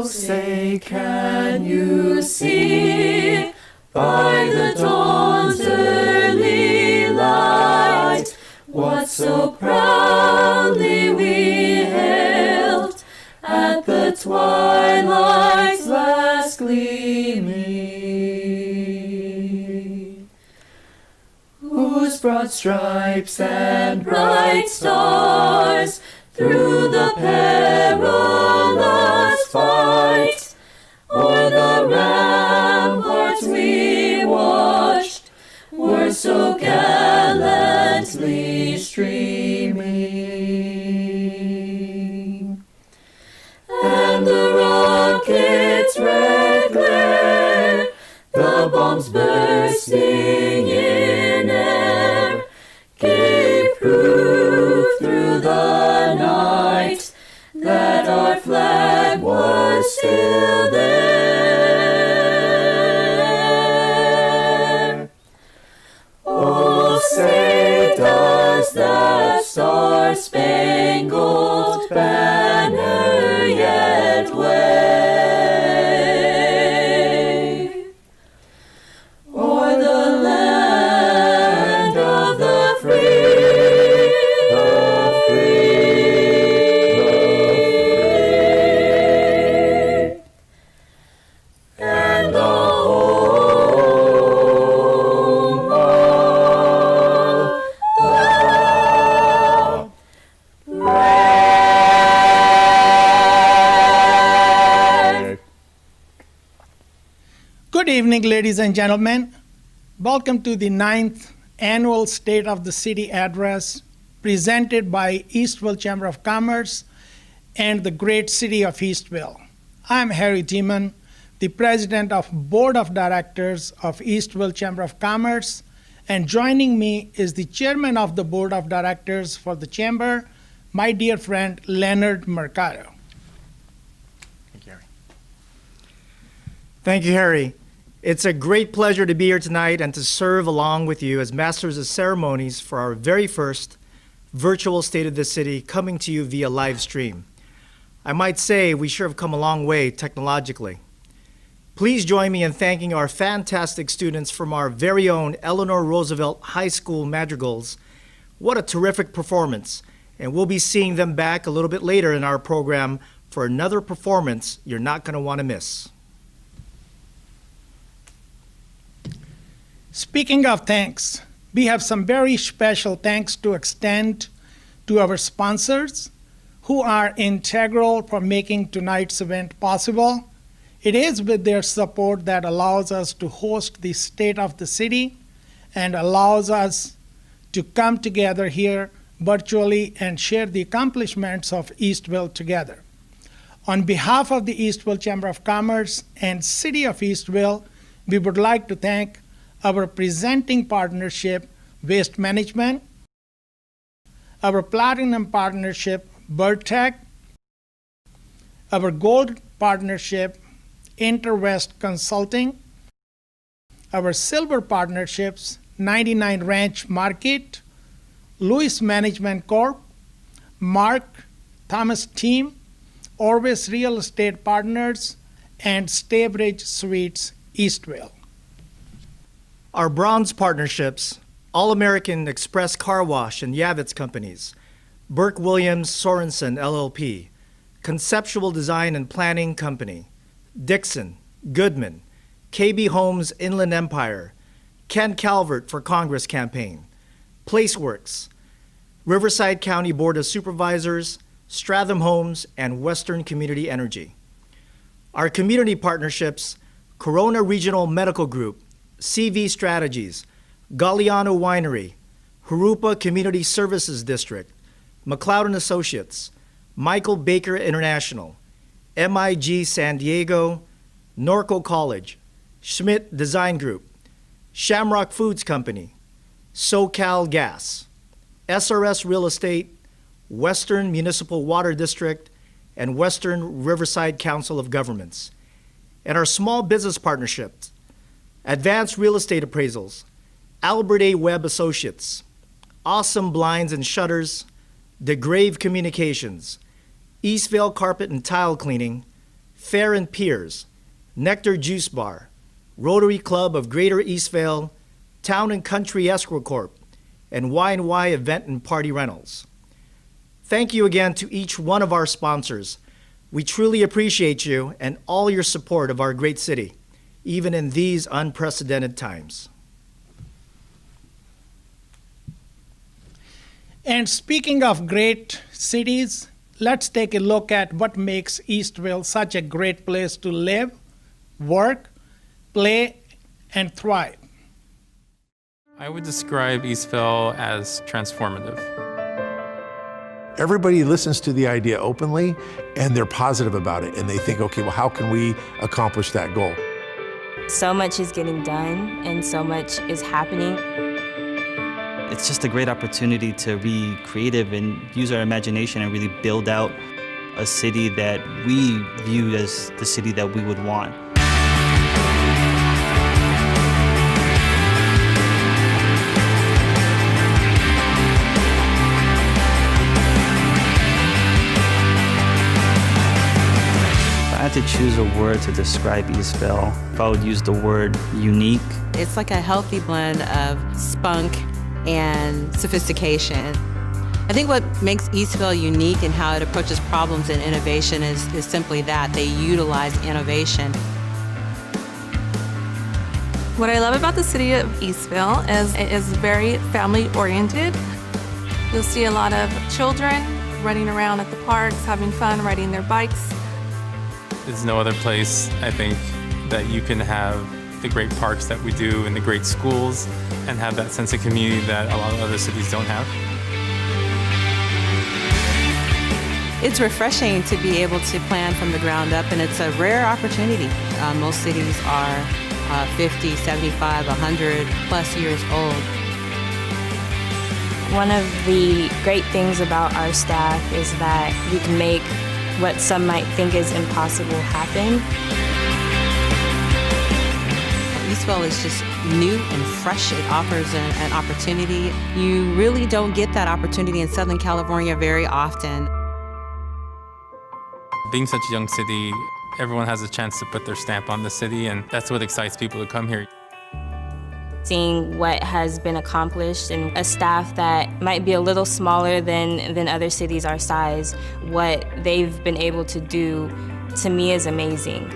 Say, can you see by the dawn's early light what so proudly we hailed at the twilight's last gleaming, whose broad stripes and bright stars through the perilous fight o'er the ramparts we watched were so gallantly streaming, and the rocket's red glare, the bombs bursting in air, gave proof through the night that our flag was still there. Oh, say, does that star-spangled banner yet wave o'er the land of the free, the free, and the home of the brave. Good evening, ladies and gentlemen. Welcome to the 9th Annual State of the City Address presented by Eastvale Chamber of Commerce and the great city of Eastvale. I'm Harry Demon, the President of Board of Directors of Eastvale Chamber of Commerce, and joining me is the Chairman of the Board of Directors for the Chamber, my dear friend Leonard Mercado. Thank you, Harry. Thank you, Harry. It's a great pleasure to be here tonight and to serve along with you as Masters of Ceremonies for our very first virtual State of the City coming to you via live stream. I might say we sure have come a long way technologically. Please join me in thanking our fantastic students from our very own Eleanor Roosevelt High School Madrigals. What a terrific performance, and we'll be seeing them back a little bit later in our program for another performance you're not going to want to miss. Speaking of thanks, we have some very special thanks to extend to our sponsors who are integral for making tonight's event possible. It is with their support that allows us to host the State of the City and allows us to come together here virtually and share the accomplishments of Eastvale together. On behalf of the Eastvale Chamber of Commerce and City of Eastvale, we would like to thank our presenting partnership, Waste Management, our Platinum Partnership, BirdTech, our Gold Partnership, Interwest Consulting, our Silver Partnerships, 99 Ranch Market, Lewis Management Corp., Mark Thomas Team, Orvis Real Estate Partners, and Staybridge Suites, Eastvale. Our bronze partnerships, All-American Express Car Wash and Yavitz Companies, Burke Williams Sorensen LLP, Conceptual Design and Planning Company, Dixon, Goodman, KB Homes Inland Empire, Ken Calvert for Congress Campaign, Placeworks, Riverside County Board of Supervisors, Stratham Homes, and Western Community Energy. Our community partnerships, Corona Regional Medical Group, CV Strategies, Galliano Winery, Jurupa Community Services District, McLeod & Associates, Michael Baker International, MIG San Diego, Norco College, Schmidt Design Group, Shamrock Foods Company, SoCal Gas, SRS Real Estate, Western Municipal Water District, and Western Riverside Council of Governments. And our small business partnerships, Advanced Real Estate Appraisals, Albert A. Webb Associates, Awesome Blinds and Shutters, DeGrave Communications, Eastvale Carpet and Tile Cleaning, Fair and Piers, Nectar Juice Bar, Rotary Club of Greater Eastvale, Town and Country Escrow Corp., and Y&Y Event and Party Rentals. Thank you again to each one of our sponsors. We truly appreciate you and all your support of our great city, even in these unprecedented times. And speaking of great cities, let's take a look at what makes Eastvale such a great place to live, work, play, and thrive. I would describe Eastvale as transformative. Everybody listens to the idea openly and they're positive about it and they think, okay, well, how can we accomplish that goal? So much is getting done and so much is happening. It's just a great opportunity to be creative and use our imagination and really build out a city that we view as the city that we would want. If I had to choose a word to describe Eastvale, if I would use the word unique. It's like a healthy blend of spunk and sophistication. I think what makes Eastvale unique in how it approaches problems and innovation is simply that. They utilize innovation. What I love about the city of Eastvale is it is very family-oriented. You'll see a lot of children running around at the parks, having fun, riding their bikes. There's no other place, I think, that you can have the great parks that we do and the great schools and have that sense of community that a lot of other cities don't have. It's refreshing to be able to plan from the ground up, and it's a rare opportunity. Most cities are 50, 75, 100 plus years old. One of the great things about our staff is that we can make what some might think is impossible happen. Eastvale is just new and fresh. It offers an opportunity. You really don't get that opportunity in Southern California very often. Being such a young city, everyone has a chance to put their stamp on the city, and that's what excites people to come here. Seeing what has been accomplished and a staff that might be a little smaller than other cities our size, what they've been able to do, to me, is amazing.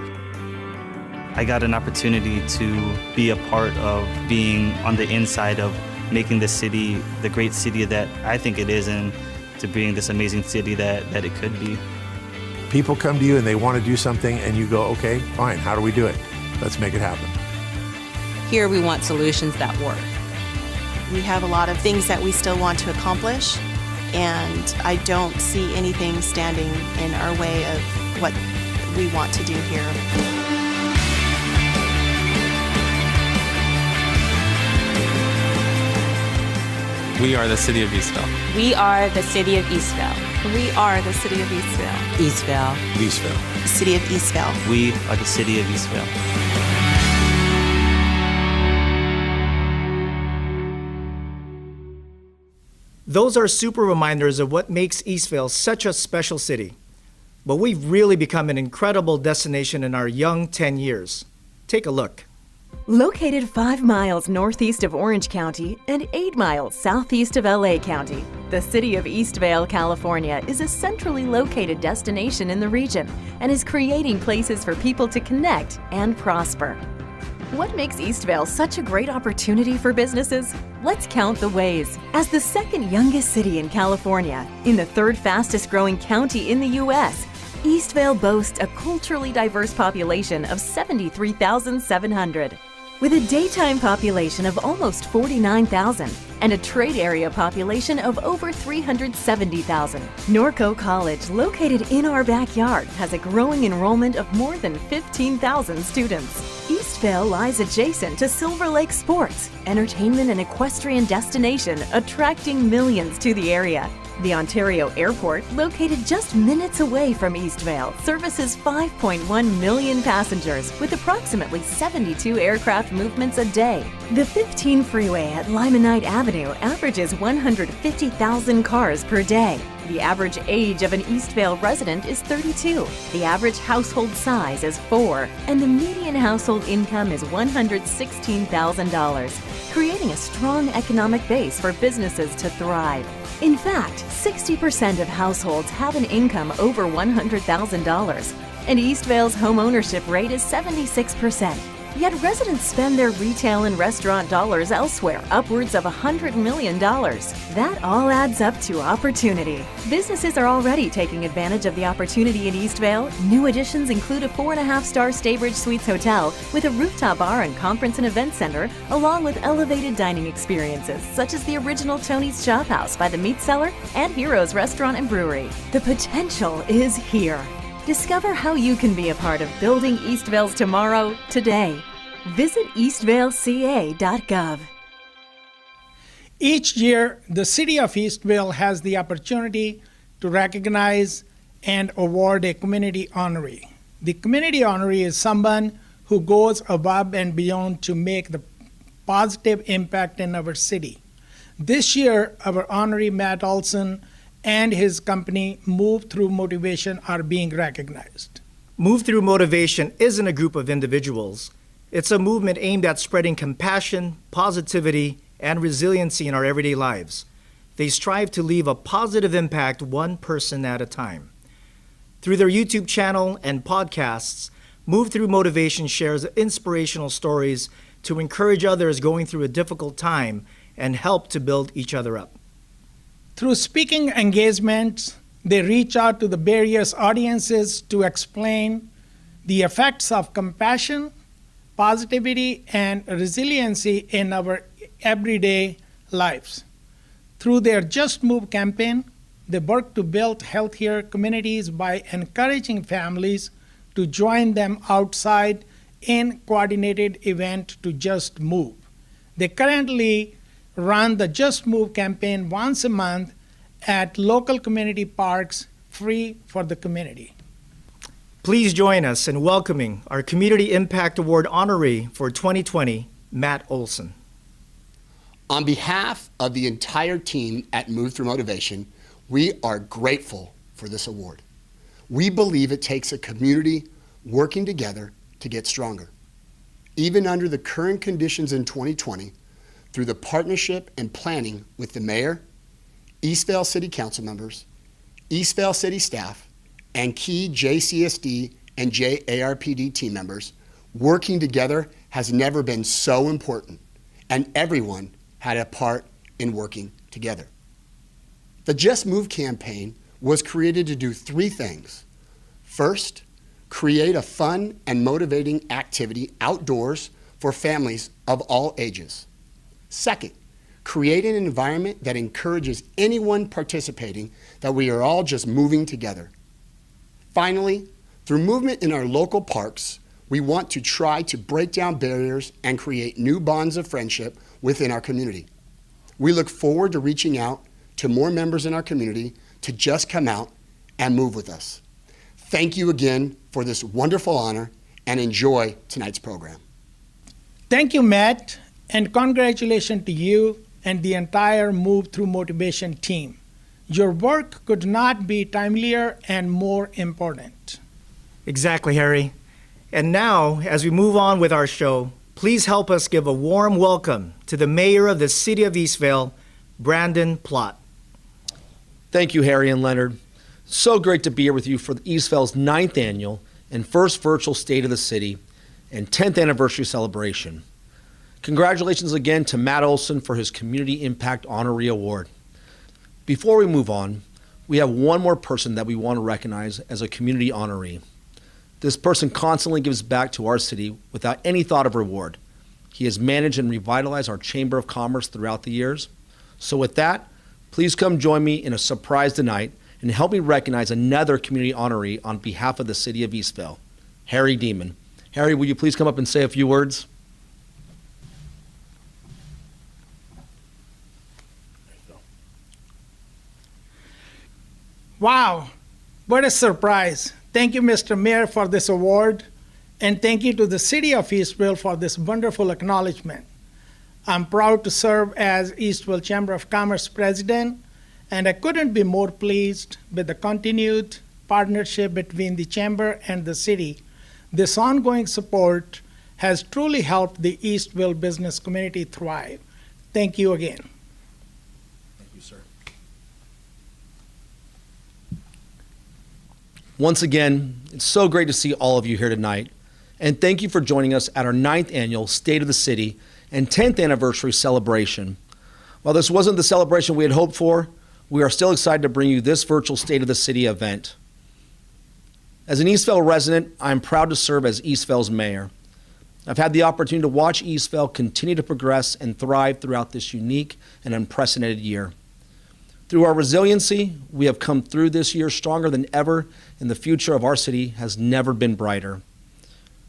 I got an opportunity to be a part of being on the inside of making the city the great city that I think it is, and to being this amazing city that it could be. People come to you and they want to do something and you go, okay, fine, how do we do it? Let's make it happen. Here we want solutions that work. We have a lot of things that we still want to accomplish, and I don't see anything standing in our way of what we want to do here. We are the city of Eastvale. We are the city of Eastvale. We are the city of Eastvale. Eastvale. Eastvale. The city of Eastvale. We are the city of Eastvale. Those are super reminders of what makes Eastvale such a special city. But we've really become an incredible destination in our young 10 years. Take a look. Located 5 miles northeast of Orange County and 8 miles southeast of LA County, the city of Eastvale, California is a centrally located destination in the region and is creating places for people to connect and prosper. What makes Eastvale such a great opportunity for businesses? Let's count the ways. As the second youngest city in California, in the third fastest growing county in the U.S., Eastvale boasts a culturally diverse population of 73,700. With a daytime population of almost 49,000 and a trade area population of over 370,000. Norco College, located in our backyard, has a growing enrollment of more than 15,000 students. Eastvale lies adjacent to Silver Lake Sports, entertainment and equestrian destination attracting millions to the area. The Ontario Airport, located just minutes away from Eastvale, services 5.1 million passengers with approximately 72 aircraft movements a day. The 15 freeway at Limonite Avenue averages 150,000 cars per day. The average age of an Eastvale resident is 32. The average household size is 4, and the median household income is $116,000, creating a strong economic base for businesses to thrive. In fact, 60% of households have an income over $100,000, and Eastvale's home ownership rate is 76%. Yet residents spend their retail and restaurant dollars elsewhere, upwards of $100 million. That all adds up to opportunity. Businesses are already taking advantage of the opportunity in Eastvale. New additions include a 4.5-star Staybridge Suites hotel with a rooftop bar and conference and event center, along with elevated dining experiences such as the original Tony's Chop House by the Meat Cellar and Heroes Restaurant and Brewery. The potential is here. Discover how you can be a part of building Eastvale's tomorrow today. Visit eastvaleca.gov. Each year, the City of Eastvale has the opportunity to recognize and award a community honoree. The community honoree is someone who goes above and beyond to make the positive impact in our city. This year, our honoree Matt Olson and his company Move Through Motivation are being recognized. Move Through Motivation isn't a group of individuals. It's a movement aimed at spreading compassion, positivity, and resiliency in our everyday lives. They strive to leave a positive impact one person at a time. Through their YouTube channel and podcasts, Move Through Motivation shares inspirational stories to encourage others going through a difficult time and help to build each other up. Through speaking engagements, they reach out to the various audiences to explain the effects of compassion, positivity, and resiliency in our everyday lives. Through their Just Move campaign, they work to build healthier communities by encouraging families to join them outside in coordinated event to Just Move. They currently run the Just Move campaign once a month at local community parks, free for the community. Please join us in welcoming our Community Impact Award honoree for 2020, Matt Olson. On behalf of the entire team at Move Through Motivation, we are grateful for this award. We believe it takes a community working together to get stronger. Even under the current conditions in 2020, through the partnership and planning with the mayor, Eastvale City Council members, Eastvale City staff, and key JCSD and JARPD team members, working together has never been so important, and everyone had a part in working together. The Just Move campaign was created to do 3 things. First, create a fun and motivating activity outdoors for families of all ages. Second, create an environment that encourages anyone participating that we are all just moving together. Finally, through movement in our local parks, we want to try to break down barriers and create new bonds of friendship within our community. We look forward to reaching out to more members in our community to just come out and move with us. Thank you again for this wonderful honor, and enjoy tonight's program. Thank you, Matt, and congratulations to you and the entire Move Through Motivation team. Your work could not be timelier and more important. Exactly, Harry. And now, as we move on with our show, please help us give a warm welcome to the mayor of the city of Eastvale, Brandon Plott. Thank you, Harry and Leonard. So great to be here with you for Eastvale's 9th annual and first virtual State of the City and 10th anniversary celebration. Congratulations again to Matt Olson for his Community Impact Honoree Award. Before we move on, we have one more person that we want to recognize as a community honoree. This person constantly gives back to our city without any thought of reward. He has managed and revitalized our Chamber of Commerce throughout the years. So with that, please come join me in a surprise tonight and help me recognize another community honoree on behalf of the city of Eastvale, Harry Demon. Harry, will you please come up and say a few words? Wow, what a surprise. Thank you, Mr. Mayor, for this award, and thank you to the City of Eastvale for this wonderful acknowledgement. I'm proud to serve as Eastvale Chamber of Commerce President, And I couldn't be more pleased with the continued partnership between the Chamber and the city. This ongoing support has truly helped the Eastvale business community thrive. Thank you again. Thank you, sir. Once again, it's so great to see all of you here tonight. And thank you for joining us at our 9th annual State of the City and 10th anniversary celebration. While this wasn't the celebration we had hoped for, we are still excited to bring you this virtual State of the City event. As an Eastvale resident, I am proud to serve as Eastvale's mayor. I've had the opportunity to watch Eastvale continue to progress and thrive throughout this unique and unprecedented year. Through our resiliency, we have come through this year stronger than ever, and the future of our city has never been brighter.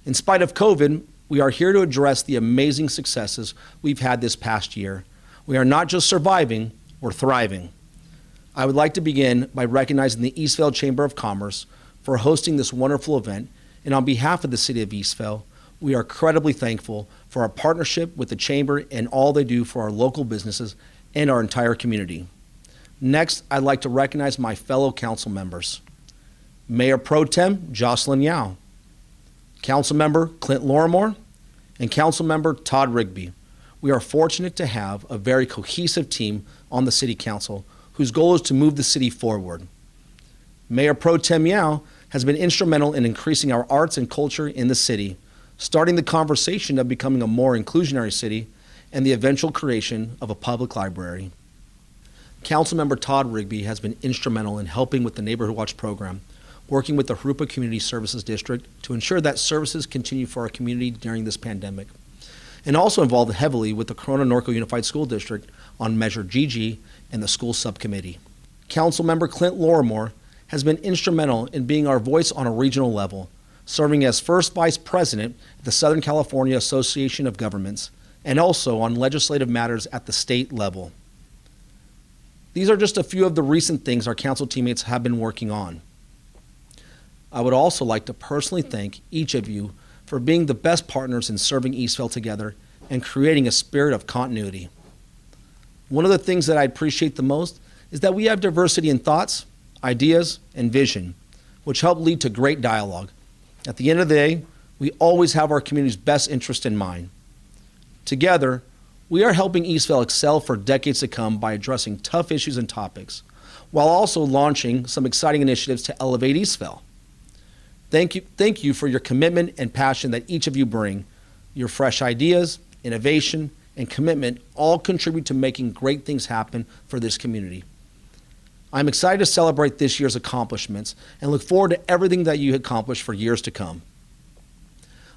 In spite of COVID, we are here to address the amazing successes we've had this past year. We are not just surviving, we're thriving. I would like to begin by recognizing the Eastvale Chamber of Commerce for hosting this wonderful event, and on behalf of the City of Eastvale, we are incredibly thankful for our partnership with the Chamber and all they do for our local businesses and our entire community. Next, I'd like to recognize my fellow council members. Mayor Pro Tem Jocelyn Yao, Councilmember Clint Lorimore, and Councilmember Todd Rigby. We are fortunate to have a very cohesive team on the City Council whose goal is to move the city forward. Mayor Pro Tem Yao has been instrumental in increasing our arts and culture in the city, starting the conversation of becoming a more inclusionary city and the eventual creation of a public library. Councilmember Todd Rigby has been instrumental in helping with the Neighborhood Watch program, working with the Harupa Community Services District to ensure that services continue for our community during this pandemic, and also involved heavily with the Corona Norco Unified School District on Measure GG and the school subcommittee. Councilmember Clint Lorimore has been instrumental in being our voice on a regional level, serving as first vice president at the Southern California Association of Governments, and also on legislative matters at the state level. These are just a few of the recent things our council teammates have been working on. I would also like to personally thank each of you for being the best partners in serving Eastvale together and creating a spirit of continuity. One of the things that I appreciate the most is that we have diversity in thoughts, ideas, and vision, which help lead to great dialogue. At the end of the day, we always have our community's best interest in mind. Together, we are helping Eastvale excel for decades to come by addressing tough issues and topics, while also launching some exciting initiatives to elevate Eastvale. Thank you for your commitment and passion that each of you bring. Your fresh ideas, innovation, and commitment all contribute to making great things happen for this community. I'm excited to celebrate this year's accomplishments and look forward to everything that you accomplish for years to come.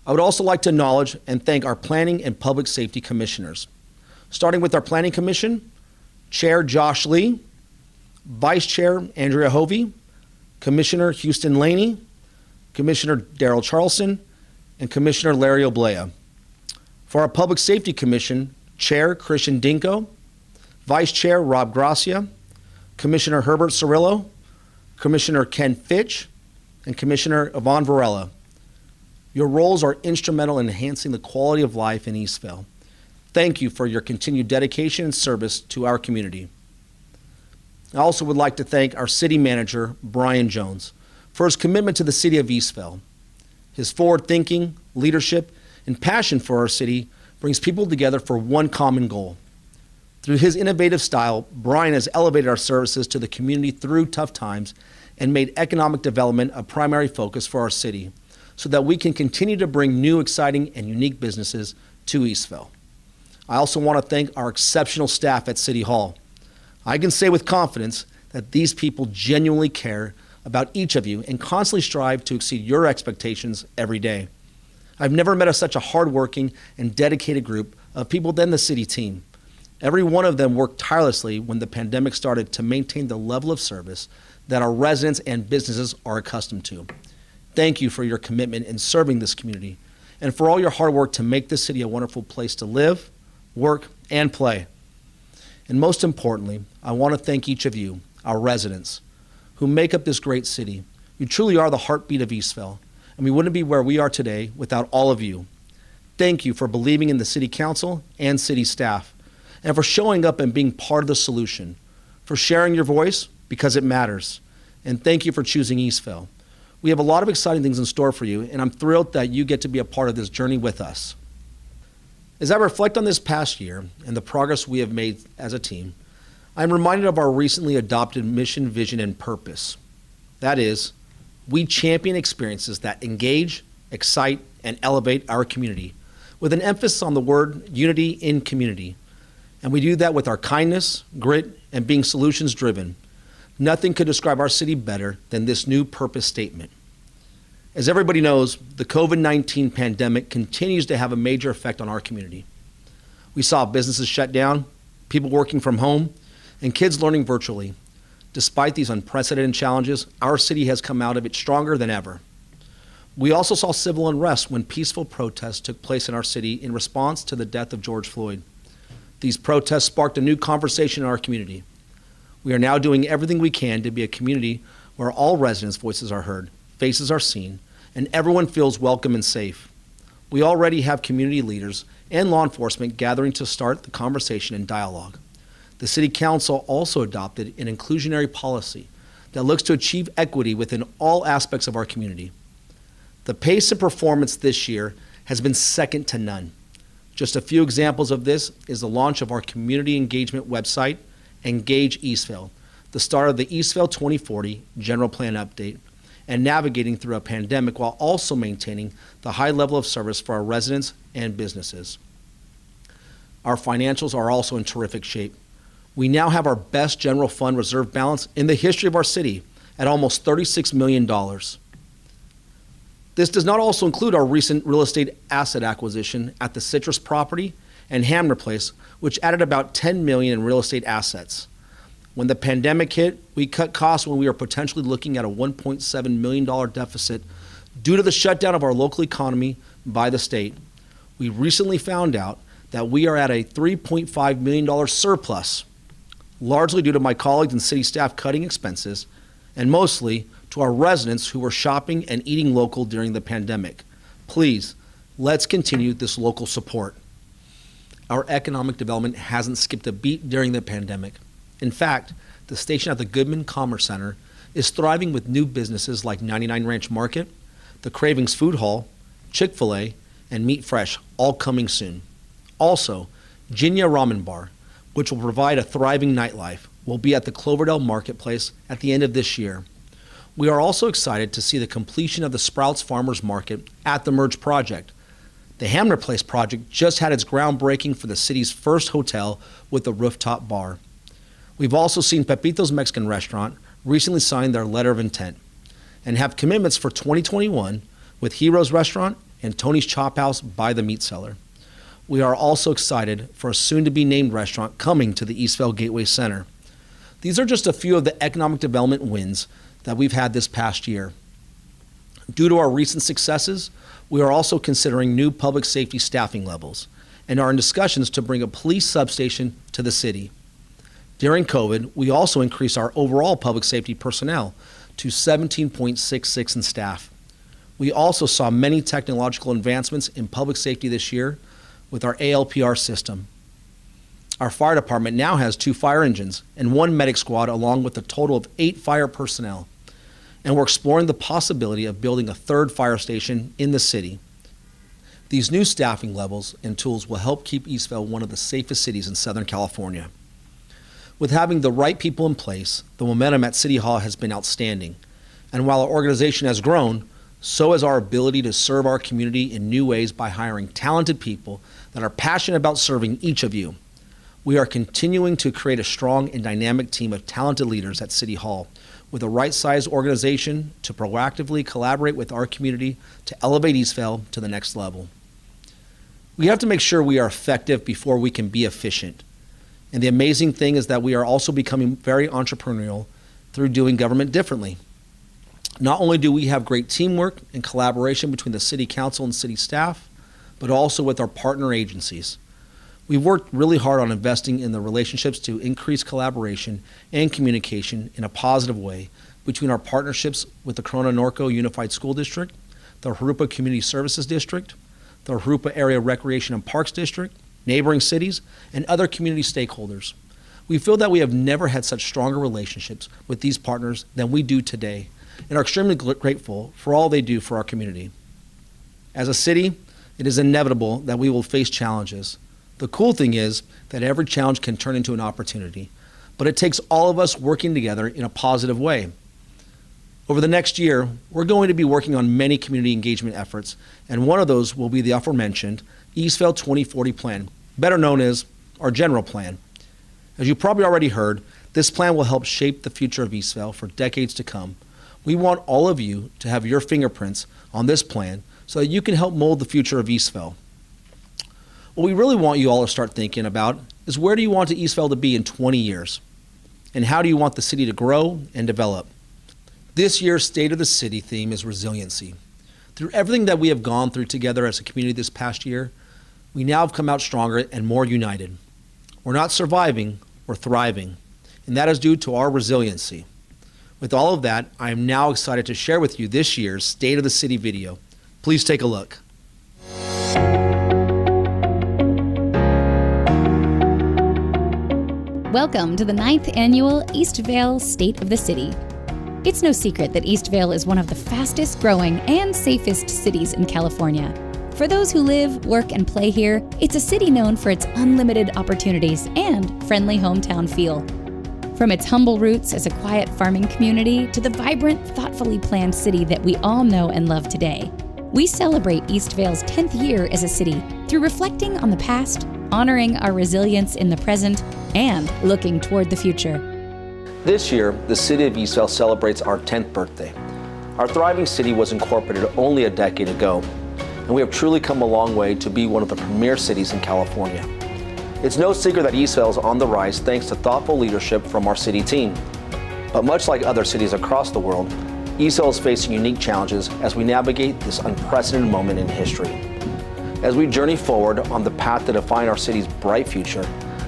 I would also like to acknowledge and thank our Planning and Public Safety Commissioners. Starting with our Planning Commission, Chair Josh Lee, Vice Chair Andrea Hovey, Commissioner Houston Laney, Commissioner Darrell Charleston, and Commissioner Larry Oblea. For our Public Safety Commission, Chair Christian Dinko, Vice Chair Rob Gracia, Commissioner Herbert Cirillo, Commissioner Ken Fitch, and Commissioner Yvonne Varela. Your roles are instrumental in enhancing the quality of life in Eastvale. Thank you for your continued dedication and service to our community. I also would like to thank our City Manager, Brian Jones, for his commitment to the City of Eastvale. His forward thinking, leadership, and passion for our city brings people together for one common goal. Through his innovative style, Brian has elevated our services to the community through tough times and made economic development a primary focus for our city so that we can continue to bring new, exciting, and unique businesses to Eastvale. I also want to thank our exceptional staff at City Hall. I can say with confidence that these people genuinely care about each of you and constantly strive to exceed your expectations every day. I've never met such a hardworking and dedicated group of people than the city team. Every one of them worked tirelessly when the pandemic started to maintain the level of service that our residents and businesses are accustomed to. Thank you for your commitment in serving this community and for all your hard work to make this city a wonderful place to live, work, and play. And most importantly, I want to thank each of you, our residents, who make up this great city. You truly are the heartbeat of Eastvale, and we wouldn't be where we are today without all of you. Thank you for believing in the City Council and city staff, and for showing up and being part of the solution, for sharing your voice because it matters. And thank you for choosing Eastvale. We have a lot of exciting things in store for you, and I'm thrilled that you get to be a part of this journey with us. As I reflect on this past year and the progress we have made as a team, I'm reminded of our recently adopted mission, vision, and purpose. That is, we champion experiences that engage, excite, and elevate our community, with an emphasis on the word unity in community. And we do that with our kindness, grit, and being solutions-driven. Nothing could describe our city better than this new purpose statement. As everybody knows, the COVID-19 pandemic continues to have a major effect on our community. We saw businesses shut down, people working from home, and kids learning virtually. Despite these unprecedented challenges, our city has come out of it stronger than ever. We also saw civil unrest when peaceful protests took place in our city in response to the death of George Floyd. These protests sparked a new conversation in our community. We are now doing everything we can to be a community where all residents' voices are heard, faces are seen, and everyone feels welcome and safe. We already have community leaders and law enforcement gathering to start the conversation and dialogue. The City Council also adopted an inclusionary policy that looks to achieve equity within all aspects of our community. The pace and performance this year has been second to none. Just a few examples of this is the launch of our community engagement website, Engage Eastvale, the start of the Eastvale 2040 General Plan Update, and navigating through a pandemic while also maintaining the high level of service for our residents and businesses. Our financials are also in terrific shape. We now have our best general fund reserve balance in the history of our city at almost $36 million. This does not also include our recent real estate asset acquisition at the Citrus property and Hamner Place, which added about $10 million in real estate assets. When the pandemic hit, we cut costs when we were potentially looking at a $1.7 million deficit due to the shutdown of our local economy by the state. We recently found out that we are at a $3.5 million surplus, largely due to my colleagues and city staff cutting expenses, and mostly to our residents who were shopping and eating local during the pandemic. Please, let's continue this local support. Our economic development hasn't skipped a beat during the pandemic. In fact, the station at the Goodman Commerce Center is thriving with new businesses like 99 Ranch Market, the Cravings Food Hall, Chick-fil-A, and Meat Fresh, all coming soon. Also, Jinya Ramen Bar, which will provide a thriving nightlife, will be at the Cloverdale Marketplace at the end of this year. We are also excited to see the completion of the Sprouts Farmers Market at the Merge Project. The Hamner Place project just had its groundbreaking for the city's first hotel with a rooftop bar. We've also seen Pepito's Mexican Restaurant recently sign their letter of intent and have commitments for 2021 with Heroes Restaurant and Tony's Chop House by the Meat Cellar. We are also excited for a soon-to-be-named restaurant coming to the Eastvale Gateway Center. These are just a few of the economic development wins that we've had this past year. Due to our recent successes, we are also considering new public safety staffing levels and are in discussions to bring a police substation to the city. During COVID, we also increased our overall public safety personnel to 17.66 in staff. We also saw many technological advancements in public safety this year with our ALPR system. Our fire department now has 2 fire engines and 1 medic squad along with a total of 8 fire personnel. And we're exploring the possibility of building a 3rd fire station in the city. These new staffing levels and tools will help keep Eastvale one of the safest cities in Southern California. With having the right people in place, the momentum at City Hall has been outstanding. And while our organization has grown, so has our ability to serve our community in new ways by hiring talented people that are passionate about serving each of you. We are continuing to create a strong and dynamic team of talented leaders at City Hall with a right-sized organization to proactively collaborate with our community to elevate Eastvale to the next level. We have to make sure we are effective before we can be efficient. And the amazing thing is that we are also becoming very entrepreneurial through doing government differently. Not only do we have great teamwork and collaboration between the City Council and city staff, but also with our partner agencies. We've worked really hard on investing in the relationships to increase collaboration and communication in a positive way between our partnerships with the Corona Norco Unified School District, the Harupa Community Services District, the Harupa Area Recreation and Parks District, neighboring cities, and other community stakeholders. We feel that we have never had such stronger relationships with these partners than we do today, and are extremely grateful for all they do for our community. As a city, it is inevitable that we will face challenges. The cool thing is that every challenge can turn into an opportunity, but it takes all of us working together in a positive way. Over the next year, we're going to be working on many community engagement efforts, and one of those will be the aforementioned Eastvale 2040 plan, better known as our general plan. As you probably already heard, this plan will help shape the future of Eastvale for decades to come. We want all of you to have your fingerprints on this plan so that you can help mold the future of Eastvale. What we really want you all to start thinking about is, where do you want Eastvale to be in 20 years? And how do you want the city to grow and develop? This year's State of the City theme is resiliency. Through everything that we have gone through together as a community this past year, we now have come out stronger and more united. We're not surviving, we're thriving, and that is due to our resiliency. With all of that, I am now excited to share with you this year's State of the City video. Please take a look. Welcome to the 9th annual Eastvale State of the City. It's no secret that Eastvale is one of the fastest growing and safest cities in California. For those who live, work, and play here, it's a city known for its unlimited opportunities and friendly hometown feel. From its humble roots as a quiet farming community to the vibrant, thoughtfully planned city that we all know and love today, we celebrate Eastvale's 10th year as a city through reflecting on the past, honoring our resilience in the present, and looking toward the future. This year, the city of Eastvale celebrates our 10th birthday. Our thriving city was incorporated only a decade ago, and we have truly come a long way to be one of the premier cities in California. It's no secret that Eastvale is on the rise thanks to thoughtful leadership from our city team. But much like other cities across the world, Eastvale is facing unique challenges as we navigate this unprecedented moment in history. As we journey forward on the path to define our city's bright future,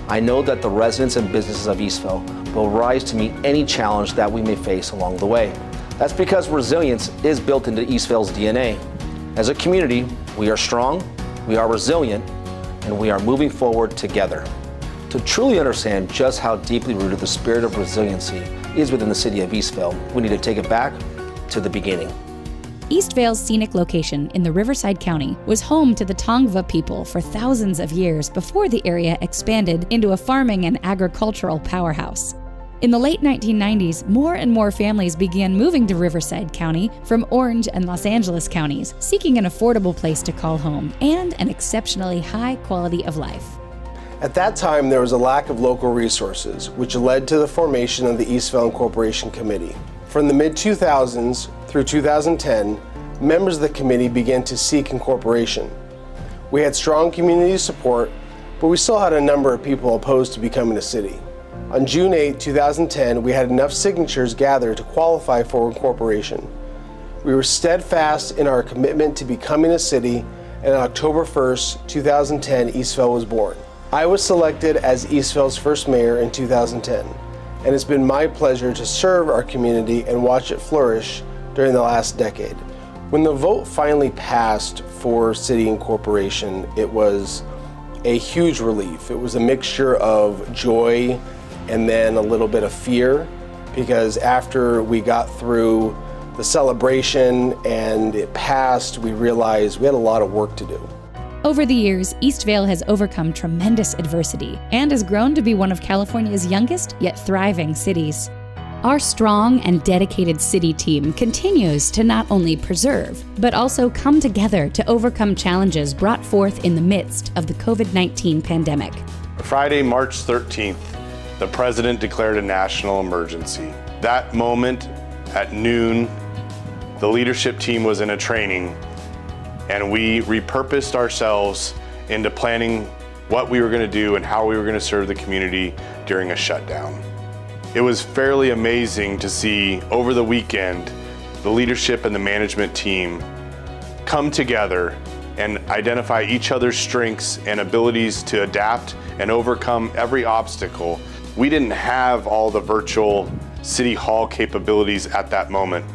I know that the residents and businesses of Eastvale will rise to meet any challenge that we may face along the way. That's because resilience is built into Eastvale's DNA. As a community, we are strong, we are resilient, and we are moving forward together. To truly understand just how deeply rooted the spirit of resiliency is within the city of Eastvale, we need to take it back to the beginning. Eastvale's scenic location in the Riverside County was home to the Tongva people for thousands of years before the area expanded into a farming and agricultural powerhouse. In the late 1990s, more and more families began moving to Riverside County from Orange and Los Angeles counties, seeking an affordable place to call home and an exceptionally high quality of life. At that time, there was a lack of local resources, which led to the formation of the Eastvale Incorporation Committee. From the mid-2000s through 2010, members of the committee began to seek incorporation. We had strong community support, but we still had a number of people opposed to becoming a city. On June 8, 2010, we had enough signatures gathered to qualify for incorporation. We were steadfast in our commitment to becoming a city, and on October 1st, 2010, Eastvale was born. I was selected as Eastvale's first mayor in 2010, and it's been my pleasure to serve our community and watch it flourish during the last decade. When the vote finally passed for city incorporation, it was a huge relief. It was a mixture of joy and then a little bit of fear, because after we got through the celebration and it passed, we realized we had a lot of work to do. Over the years, Eastvale has overcome tremendous adversity and has grown to be one of California's youngest yet thriving cities. Our strong and dedicated city team continues to not only preserve, but also come together to overcome challenges brought forth in the midst of the COVID-19 pandemic. Friday, March 13th, the President declared a national emergency. That moment at noon, the leadership team was in a training, and we repurposed ourselves into planning what we were going to do and how we were going to serve the community during a shutdown. It was fairly amazing to see over the weekend the leadership and the management team come together and identify each other's strengths and abilities to adapt and overcome every obstacle. We didn't have all the virtual City Hall capabilities at that moment,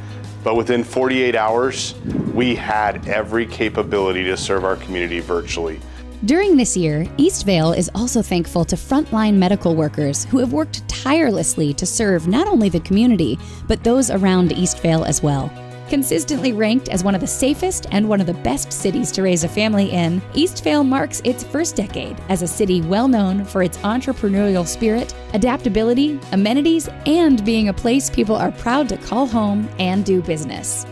but within 48 hours, we had every capability to serve our community virtually. During this year, Eastvale is also thankful to frontline medical workers who have worked tirelessly to serve not only the community, but those around Eastvale as well. Consistently ranked as one of the safest and one of the best cities to raise a family in, Eastvale marks its first decade as a city well known for its entrepreneurial spirit, adaptability, amenities, and being a place people are proud to call home and do business.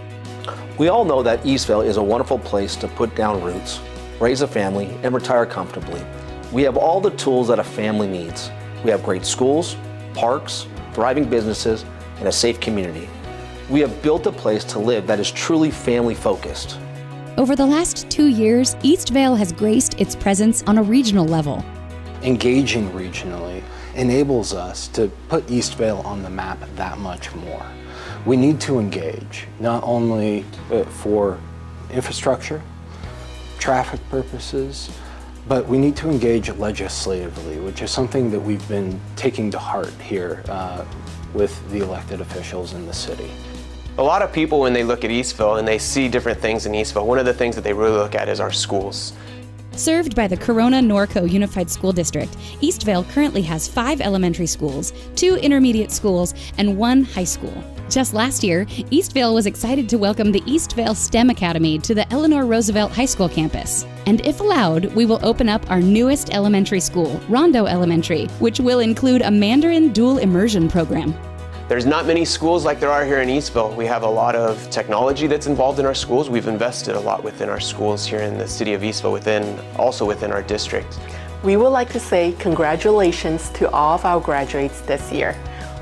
We all know that Eastvale is a wonderful place to put down roots, raise a family, and retire comfortably. We have all the tools that a family needs. We have great schools, parks, thriving businesses, and a safe community. We have built a place to live that is truly family-focused. Over the last 2 years, Eastvale has graced its presence on a regional level. Engaging regionally enables us to put Eastvale on the map that much more. We need to engage, not only for infrastructure, traffic purposes, but we need to engage legislatively, which is something that we've been taking to heart here with the elected officials in the city. A lot of people, when they look at Eastvale and they see different things in Eastvale, one of the things that they really look at is our schools. Served by the Corona-Norco Unified School District, Eastvale currently has 5 elementary schools, 2 intermediate schools, and 1 high school. Just last year, Eastvale was excited to welcome the Eastvale STEM Academy to the Eleanor Roosevelt High School campus. And if allowed, we will open up our newest elementary school, Rondo Elementary, which will include a Mandarin dual immersion program. There's not many schools like there are here in Eastvale. We have a lot of technology that's involved in our schools. We've invested a lot within our schools here in the city of Eastvale, also within our district. We would like to say congratulations to all of our graduates this year.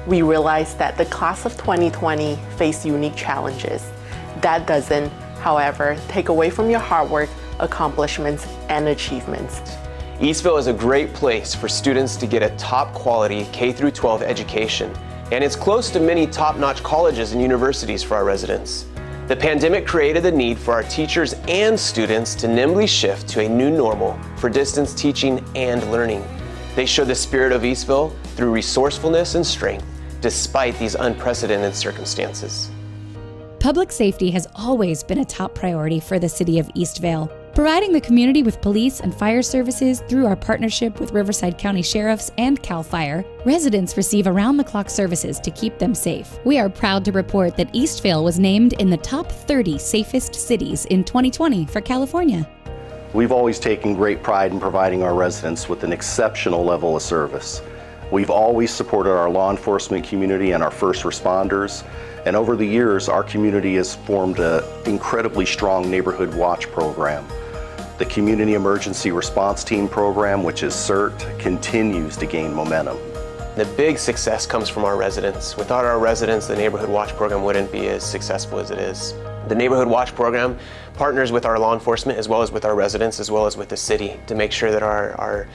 We realize that the class of 2020 faced unique challenges. That doesn't, however, take away from your hard work, accomplishments, and achievements. Eastvale is a great place for students to get a top quality K-12 education, and it's close to many top-notch colleges and universities for our residents. The pandemic created the need for our teachers and students to nimbly shift to a new normal for distance teaching and learning. They show the spirit of Eastvale through resourcefulness and strength, despite these unprecedented circumstances. Public safety has always been a top priority for the city of Eastvale. Providing the community with police and fire services through our partnership with Riverside County Sheriffs and CAL FIRE, residents receive around-the-clock services to keep them safe. We are proud to report that Eastvale was named in the top 30 safest cities in 2020 for California. We've always taken great pride in providing our residents with an exceptional level of service. We've always supported our law enforcement community and our first responders. And over the years, our community has formed an incredibly strong neighborhood watch program. The Community Emergency Response Team program, which is CERT, continues to gain momentum. The big success comes from our residents. Without our residents, the Neighborhood Watch program wouldn't be as successful as it is. The Neighborhood Watch program partners with our law enforcement as well as with our residents as well as with the city to make sure that our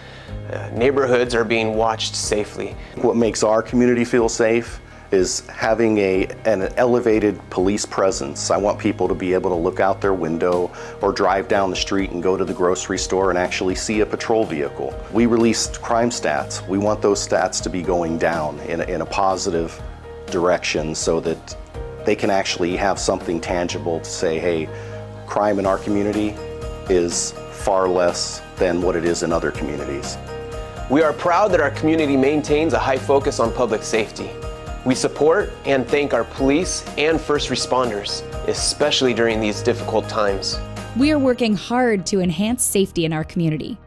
neighborhoods are being watched safely. What makes our community feel safe is having an elevated police presence. I want people to be able to look out their window or drive down the street and go to the grocery store and actually see a patrol vehicle. We released crime stats. We want those stats to be going down in a positive direction so that they can actually have something tangible to say, hey, crime in our community is far less than what it is in other communities. We are proud that our community maintains a high focus on public safety. We support and thank our police and first responders, especially during these difficult times. We are working hard to enhance safety in our community.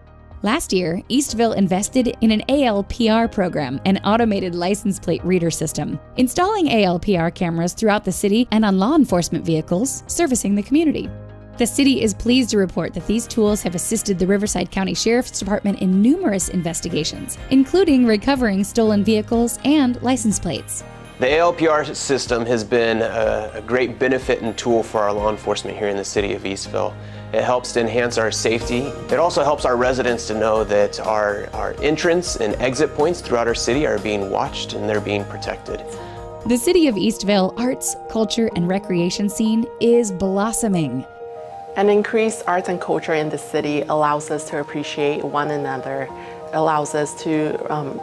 Last year, Eastvale invested in an ALPR program, an automated license plate reader system, installing ALPR cameras throughout the city and on law enforcement vehicles servicing the community. The city is pleased to report that these tools have assisted the Riverside County Sheriff's Department in numerous investigations, including recovering stolen vehicles and license plates. The ALPR system has been a great benefit and tool for our law enforcement here in the city of Eastvale. It helps to enhance our safety. It also helps our residents to know that our entrance and exit points throughout our city are being watched and they're being protected. The city of Eastvale arts, culture, and recreation scene is blossoming. An increased arts and culture in the city allows us to appreciate one another, allows us to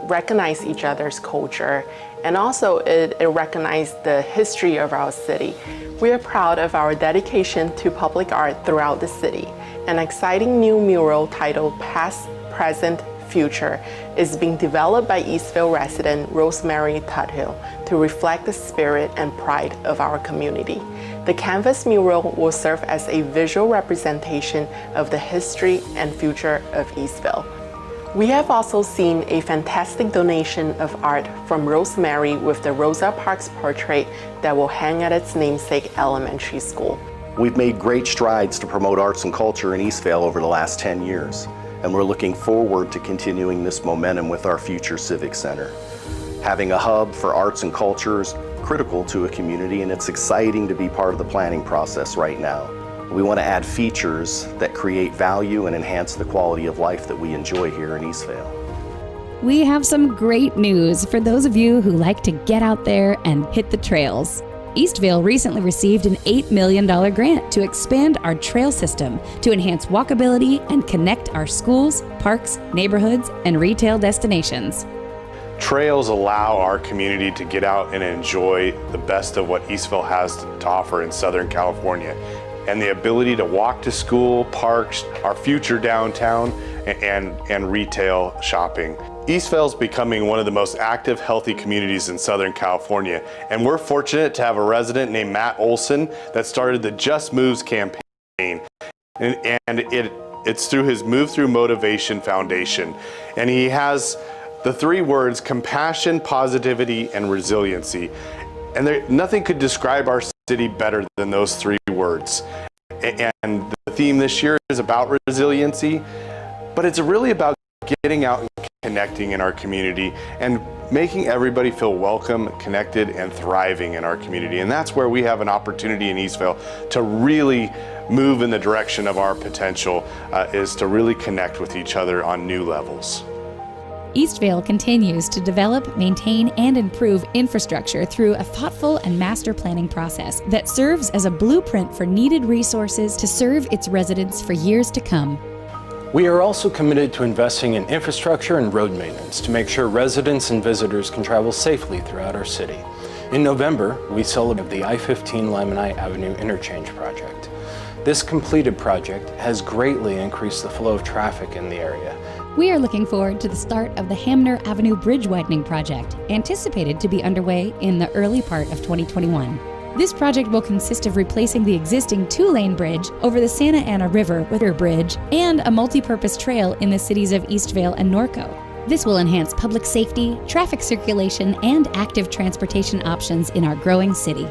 recognize each other's culture, and also it recognizes the history of our city. We are proud of our dedication to public art throughout the city. An exciting new mural titled Past, Present, Future is being developed by Eastvale resident Rosemary Tuthill to reflect the spirit and pride of our community. The canvas mural will serve as a visual representation of the history and future of Eastvale. We have also seen a fantastic donation of art from Rosemary with the Rosa Parks portrait that will hang at its namesake elementary school. We've made great strides to promote arts and culture in Eastvale over the last 10 years, and we're looking forward to continuing this momentum with our future Civic Center. Having a hub for arts and culture is critical to a community, and it's exciting to be part of the planning process right now. We want to add features that create value and enhance the quality of life that we enjoy here in Eastvale. We have some great news for those of you who like to get out there and hit the trails. Eastvale recently received an $8 million grant to expand our trail system to enhance walkability and connect our schools, parks, neighborhoods, and retail destinations. Trails allow our community to get out and enjoy the best of what Eastvale has to offer in Southern California. And the ability to walk to school, parks, our future downtown, and retail shopping. Eastvale is becoming one of the most active, healthy communities in Southern California. And we're fortunate to have a resident named Matt Olson that started the Just Moves campaign. And it's through his Move Through Motivation Foundation. And he has the 3 words, compassion, positivity, and resiliency. And nothing could describe our city better than those 3 words. And the theme this year is about resiliency, but it's really about getting out and connecting in our community and making everybody feel welcome, connected, and thriving in our community. And that's where we have an opportunity in Eastvale to really move in the direction of our potential, is to really connect with each other on new levels. Eastvale continues to develop, maintain, and improve infrastructure through a thoughtful and master planning process that serves as a blueprint for needed resources to serve its residents for years to come. We are also committed to investing in infrastructure and road maintenance to make sure residents and visitors can travel safely throughout our city. In November, we celebrated the I-15 Limonite Avenue Interchange project. This completed project has greatly increased the flow of traffic in the area. We are looking forward to the start of the Hamner Avenue Bridge Widening Project, anticipated to be underway in the early part of 2021. This project will consist of replacing the existing 2-lane bridge over the Santa Ana River with a bridge and a multi-purpose trail in the cities of Eastvale and Norco. This will enhance public safety, traffic circulation, and active transportation options in our growing city.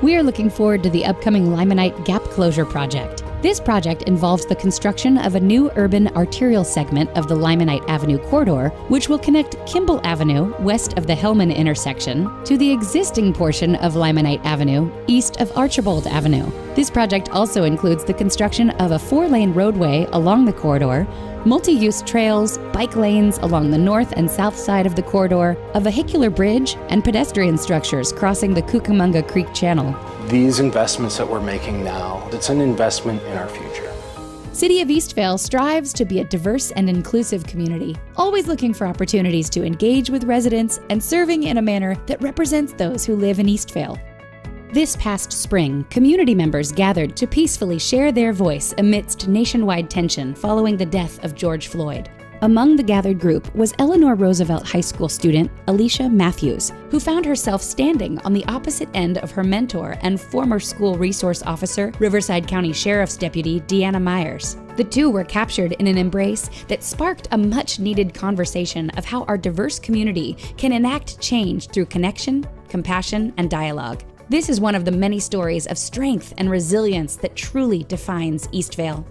We are looking forward to the upcoming Limonite Gap Closure Project. This project involves the construction of a new urban arterial segment of the Limonite Avenue corridor, which will connect Kimball Avenue, west of the Hellman intersection, to the existing portion of Limonite Avenue, east of Archibald Avenue. This project also includes the construction of a 4-lane roadway along the corridor, multi-use trails, bike lanes along the north and south side of the corridor, a vehicular bridge, and pedestrian structures crossing the Cucamonga Creek Channel. These investments that we're making now, it's an investment in our future. City of Eastvale strives to be a diverse and inclusive community, always looking for opportunities to engage with residents and serving in a manner that represents those who live in Eastvale. This past spring, community members gathered to peacefully share their voice amidst nationwide tension following the death of George Floyd. Among the gathered group was Eleanor Roosevelt High School student Alicia Matthews, who found herself standing on the opposite end of her mentor and former school resource officer, Riverside County Sheriff's Deputy Deanna Myers. The two were captured in an embrace that sparked a much-needed conversation of how our diverse community can enact change through connection, compassion, and dialogue. This is one of the many stories of strength and resilience that truly defines Eastvale.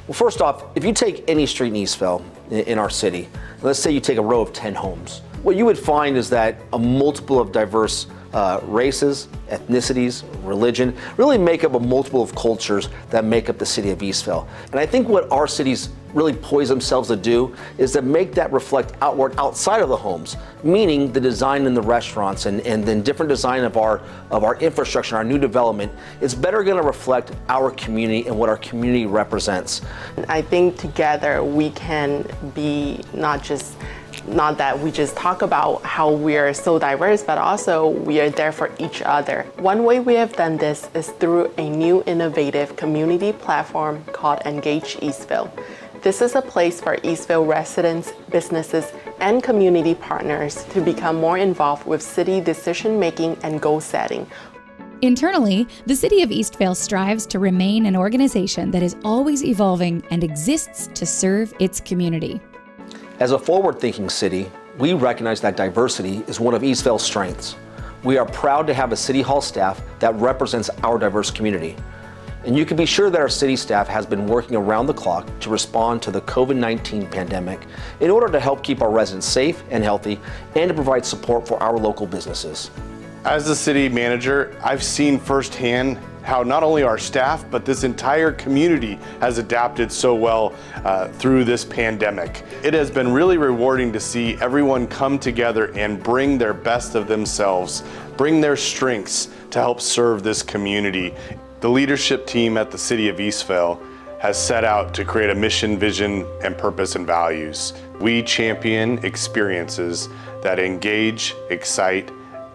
Well, first off, if you take any street in Eastvale, in our city, let's say you take a row of 10 homes, what you would find is that a multiple of diverse races, ethnicities, religion, really make up a multiple of cultures that make up the city of Eastvale. And I think what our city's really poise themselves to do is to make that reflect outward outside of the homes, meaning the design in the restaurants and then different design of our infrastructure, our new development. It's better going to reflect our community and what our community represents. I think together we can be not that we just talk about how we are so diverse, but also we are there for each other. One way we have done this is through a new innovative community platform called Engage Eastvale. This is a place for Eastvale residents, businesses, and community partners to become more involved with city decision-making and goal setting. Internally, the City of Eastvale strives to remain an organization that is always evolving and exists to serve its community. As a forward-thinking city, we recognize that diversity is one of Eastvale's strengths. We are proud to have a City Hall staff that represents our diverse community. And you can be sure that our city staff has been working around the clock to respond to the COVID-19 pandemic in order to help keep our residents safe and healthy and to provide support for our local businesses. As the city manager, I've seen firsthand how not only our staff, but this entire community has adapted so well through this pandemic. It has been really rewarding to see everyone come together and bring their best of themselves, bring their strengths to help serve this community. The leadership team at the City of Eastvale has set out to create a mission, vision, and purpose and values. We champion experiences that engage, excite,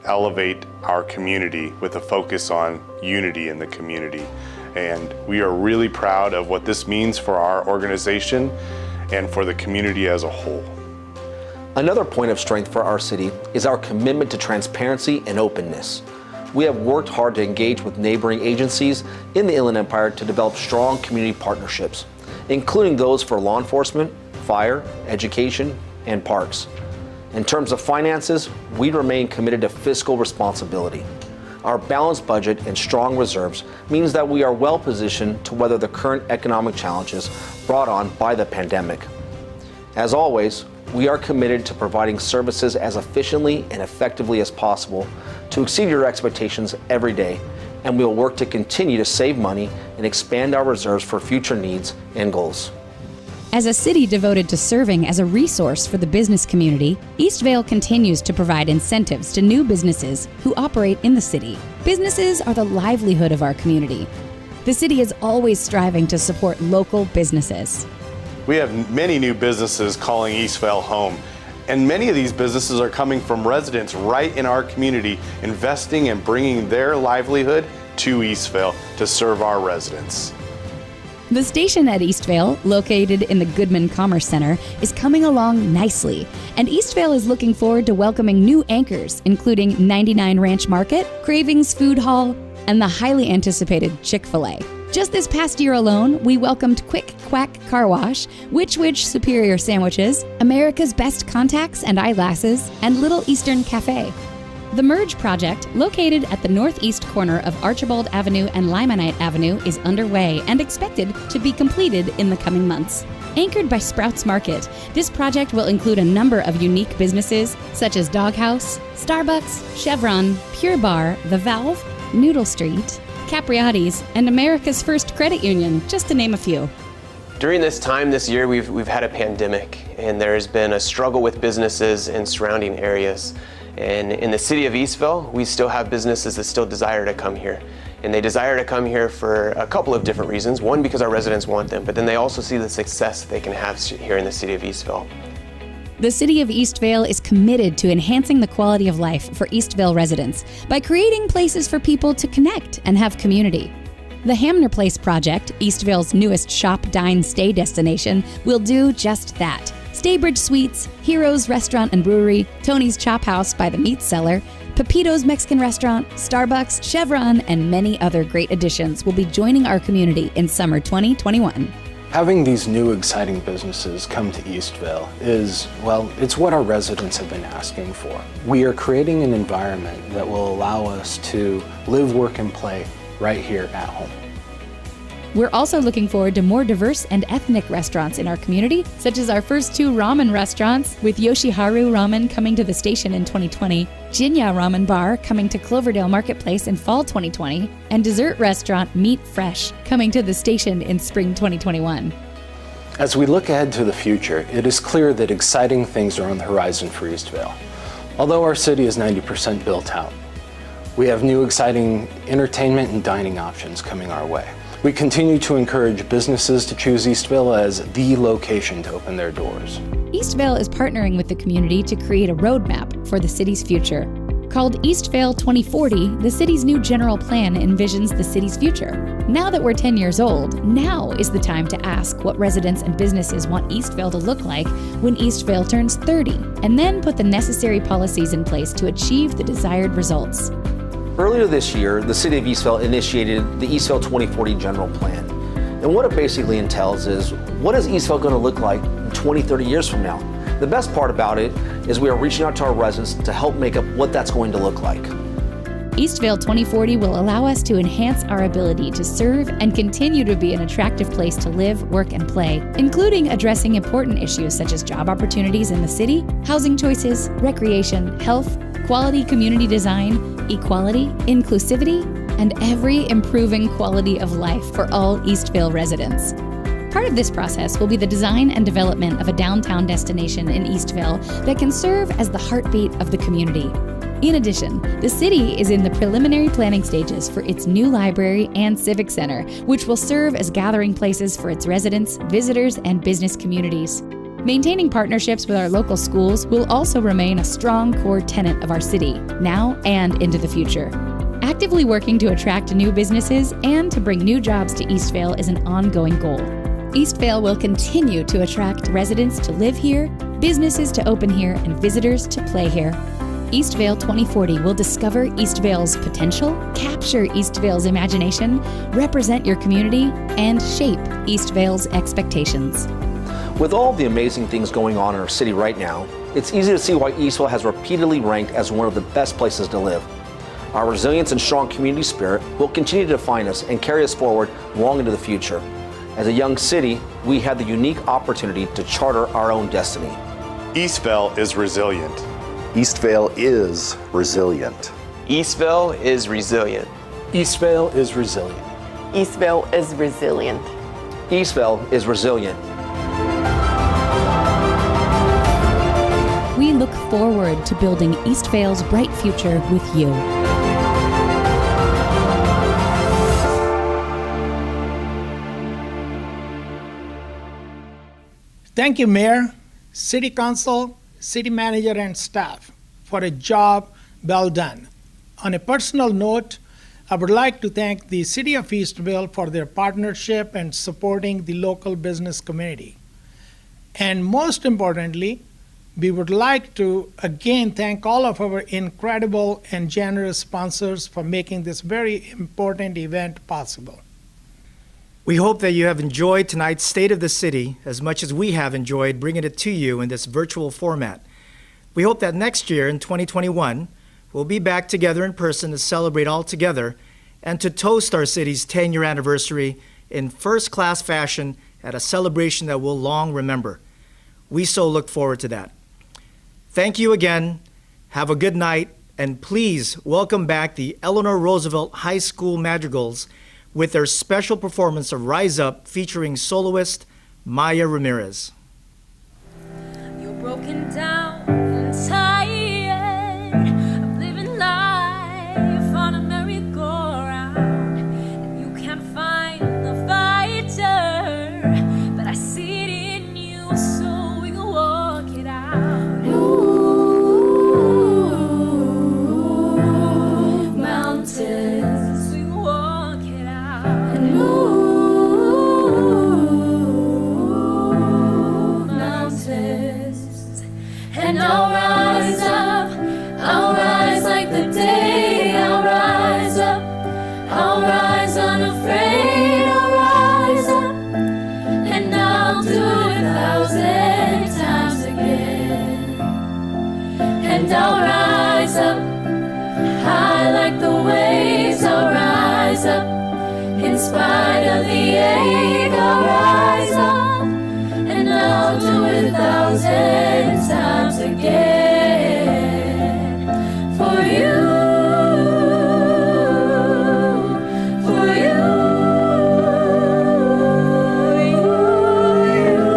elevate our community with a focus on unity in the community. And we are really proud of what this means for our organization and for the community as a whole. Another point of strength for our city is our commitment to transparency and openness. We have worked hard to engage with neighboring agencies in the Inland Empire to develop strong community partnerships, including those for law enforcement, fire, education, and parks. In terms of finances, we remain committed to fiscal responsibility. Our balanced budget and strong reserves means that we are well positioned to weather the current economic challenges brought on by the pandemic. As always, we are committed to providing services as efficiently and effectively as possible to exceed your expectations every day, and we will work to continue to save money and expand our reserves for future needs and goals. As a city devoted to serving as a resource for the business community, Eastvale continues to provide incentives to new businesses who operate in the city. Businesses are the livelihood of our community. The city is always striving to support local businesses. We have many new businesses calling Eastvale home, and many of these businesses are coming from residents right in our community, investing and bringing their livelihood to Eastvale to serve our residents. The station at Eastvale, located in the Goodman Commerce Center, is coming along nicely, and Eastvale is looking forward to welcoming new anchors, including 99 Ranch Market, Cravings Food Hall, and the highly anticipated Chick-fil-A. Just this past year alone, we welcomed Quick Quack Car Wash, Which Superior Sandwiches, America's Best Contacts and Eyeglasses, and Little Eastern Cafe. The Merge project, located at the northeast corner of Archibald Avenue and Limonite Avenue, is underway and expected to be completed in the coming months. Anchored by Sprouts Market, this project will include a number of unique businesses such as Doghouse, Starbucks, Chevron, Pure Bar, The Valve, Noodle Street, Capriati's, and America's First Credit Union, just to name a few. During this time this year, we've had a pandemic, and there's been a struggle with businesses in surrounding areas. And in the city of Eastvale, we still have businesses that still desire to come here. And they desire to come here for a couple of different reasons. One, because our residents want them, but then they also see the success they can have here in the city of Eastvale. The City of Eastvale is committed to enhancing the quality of life for Eastvale residents by creating places for people to connect and have community. The Hamner Place project, Eastvale's newest shop, dine, stay destination, will do just that. Staybridge Suites, Heroes Restaurant and Brewery, Tony's Chop House by the Meat Cellar, Pepito's Mexican Restaurant, Starbucks, Chevron, and many other great additions will be joining our community in summer 2021. Having these new exciting businesses come to Eastvale is, well, it's what our residents have been asking for. We are creating an environment that will allow us to live, work, and play right here at home. We're also looking forward to more diverse and ethnic restaurants in our community, such as our first 2 ramen restaurants, with Yoshiharu Ramen coming to the station in 2020, Jinya Ramen Bar coming to Cloverdale Marketplace in fall 2020, and dessert restaurant Meat Fresh coming to the station in spring 2021. As we look ahead to the future, it is clear that exciting things are on the horizon for Eastvale. Although our city is 90% built out, we have new exciting entertainment and dining options coming our way. We continue to encourage businesses to choose Eastvale as the location to open their doors. Eastvale is partnering with the community to create a roadmap for the city's future. Called Eastvale 2040, the city's new general plan envisions the city's future. Now that we're 10 years old, now is the time to ask what residents and businesses want Eastvale to look like when Eastvale turns 30, and then put the necessary policies in place to achieve the desired results. Earlier this year, the City of Eastvale initiated the Eastvale 2040 General Plan. And what it basically entails is, what is Eastvale going to look like 20, 30 years from now? The best part about it is we are reaching out to our residents to help make up what that's going to look like. Eastvale 2040 will allow us to enhance our ability to serve and continue to be an attractive place to live, work, and play, including addressing important issues such as job opportunities in the city, housing choices, recreation, health, quality community design, equality, inclusivity, and every improving quality of life for all Eastvale residents. Part of this process will be the design and development of a downtown destination in Eastvale that can serve as the heartbeat of the community. In addition, the city is in the preliminary planning stages for its new library and civic center, which will serve as gathering places for its residents, visitors, and business communities. Maintaining partnerships with our local schools will also remain a strong core tenet of our city, now and into the future. Actively working to attract new businesses and to bring new jobs to Eastvale is an ongoing goal. Eastvale will continue to attract residents to live here, businesses to open here, and visitors to play here. Eastvale 2040 will discover Eastvale's potential, capture Eastvale's imagination, represent your community, and shape Eastvale's expectations. With all the amazing things going on in our city right now, it's easy to see why Eastvale has repeatedly ranked as one of the best places to live. Our resilience and strong community spirit will continue to define us and carry us forward long into the future. As a young city, we had the unique opportunity to charter our own destiny. Eastvale is resilient. Eastvale is resilient. Eastvale is resilient. Eastvale is resilient. Eastvale is resilient. Eastvale is resilient. We look forward to building Eastvale's bright future with you. Thank you, Mayor, City Council, City Manager, and staff for a job well done. On a personal note, I would like to thank the City of Eastvale for their partnership and supporting the local business community. And most importantly, we would like to again thank all of our incredible and generous sponsors for making this very important event possible. We hope that you have enjoyed tonight's State of the City as much as we have enjoyed bringing it to you in this virtual format. We hope that next year in 2021, we'll be back together in person to celebrate all together and to toast our city's 10-year anniversary in first-class fashion at a celebration that we'll long remember. We so look forward to that. Thank you again. Have a good night, and please welcome back the Eleanor Roosevelt High School Madrigals with their special performance of Rise Up featuring soloist Maya Ramirez. You're broken down and tired of living life on a merry-go-round, and you can't find the fighter, but I see it in you, so we can walk it out. Ooh, mountains, we can walk it out. And mountains, and I'll rise like the day, I'll rise up, I'll rise unafraid, I'll rise up, and I'll do it 1,000 times again, and I'll rise up, high like the waves, I'll rise up, in spite of the ache, I'll rise up, and I'll do it 1,000 times again, for you, for you, you, you.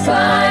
fire.